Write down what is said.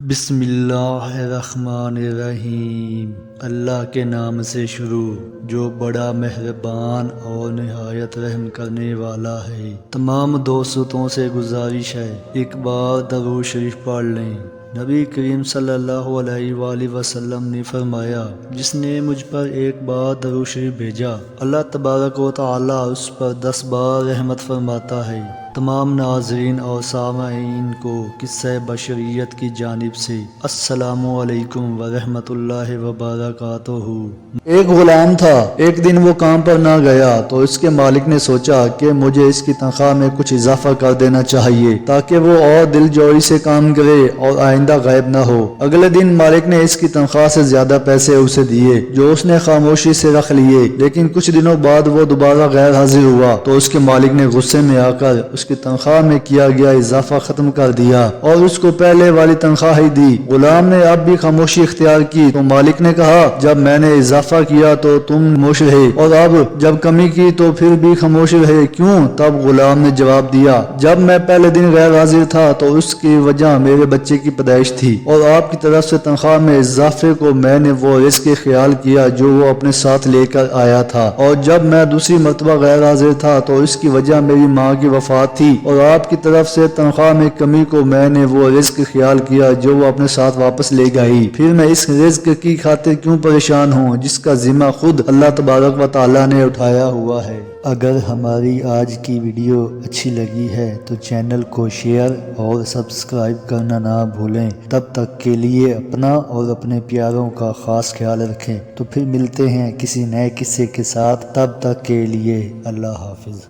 بسم اللہ الرحمن الرحیم۔ اللہ کے نام سے شروع جو بڑا مہربان اور نہایت رحم کرنے والا ہے۔ تمام دوستوں سے گزارش ہے ایک بار درود شریف پڑھ لیں۔ نبی کریم صلی اللہ علیہ وآلہ وسلم نے فرمایا، جس نے مجھ پر ایک بار درود شریف بھیجا اللہ تبارک و تعالی اس پر 10 بار رحمت فرماتا ہے۔ تمام ناظرین اور سامعین کو قصہ بشریت کی جانب سے السلام علیکم ورحمۃ اللہ وبرکاتہ۔ ایک غلام تھا، ایک دن وہ کام پر نہ گیا تو اس کے مالک نے سوچا کہ مجھے اس کی تنخواہ میں کچھ اضافہ کر دینا چاہیے تاکہ وہ اور دل جوئی سے کام کرے اور آئندہ غائب نہ ہو۔ اگلے دن مالک نے اس کی تنخواہ سے زیادہ پیسے اسے دیے جو اس نے خاموشی سے رکھ لیے، لیکن کچھ دنوں بعد وہ دوبارہ غیر حاضر ہوا تو اس کے مالک نے غصے میں آ کر اس کی تنخواہ میں کیا گیا اضافہ ختم کر دیا اور اس کو پہلے والی تنخواہ ہی دی۔ غلام نے اب بھی خاموشی اختیار کی تو مالک نے کہا، جب میں نے اضافہ کیا تو تم خاموش رہے اور اب جب کمی کی تو پھر بھی خاموش رہے، کیوں؟ تب غلام نے جواب دیا، جب میں پہلے دن غیر حاضر تھا تو اس کی وجہ میرے بچے کی پیدائش تھی اور آپ کی طرف سے تنخواہ میں اضافے کو میں نے وہ رزق کے خیال کیا جو وہ اپنے ساتھ لے کر آیا تھا، اور جب میں دوسری مرتبہ غیر حاضر تھا تو اس کی وجہ میری ماں کی وفات تھی اور آپ کی طرف سے تنخواہ میں کمی کو میں نے وہ رزق خیال کیا جو وہ اپنے ساتھ واپس لے گئی، پھر میں اس رزق کی خاطر کیوں پریشان ہوں جس کا ذمہ خود اللہ تبارک و تعالی نے اٹھایا ہوا ہے۔ اگر ہماری آج کی ویڈیو اچھی لگی ہے تو چینل کو شیئر اور سبسکرائب کرنا نہ بھولیں۔ تب تک کے لیے اپنا اور اپنے پیاروں کا خاص خیال رکھیں۔ تو پھر ملتے ہیں کسی نئے قصے کے ساتھ، تب تک کے لیے اللہ حافظ۔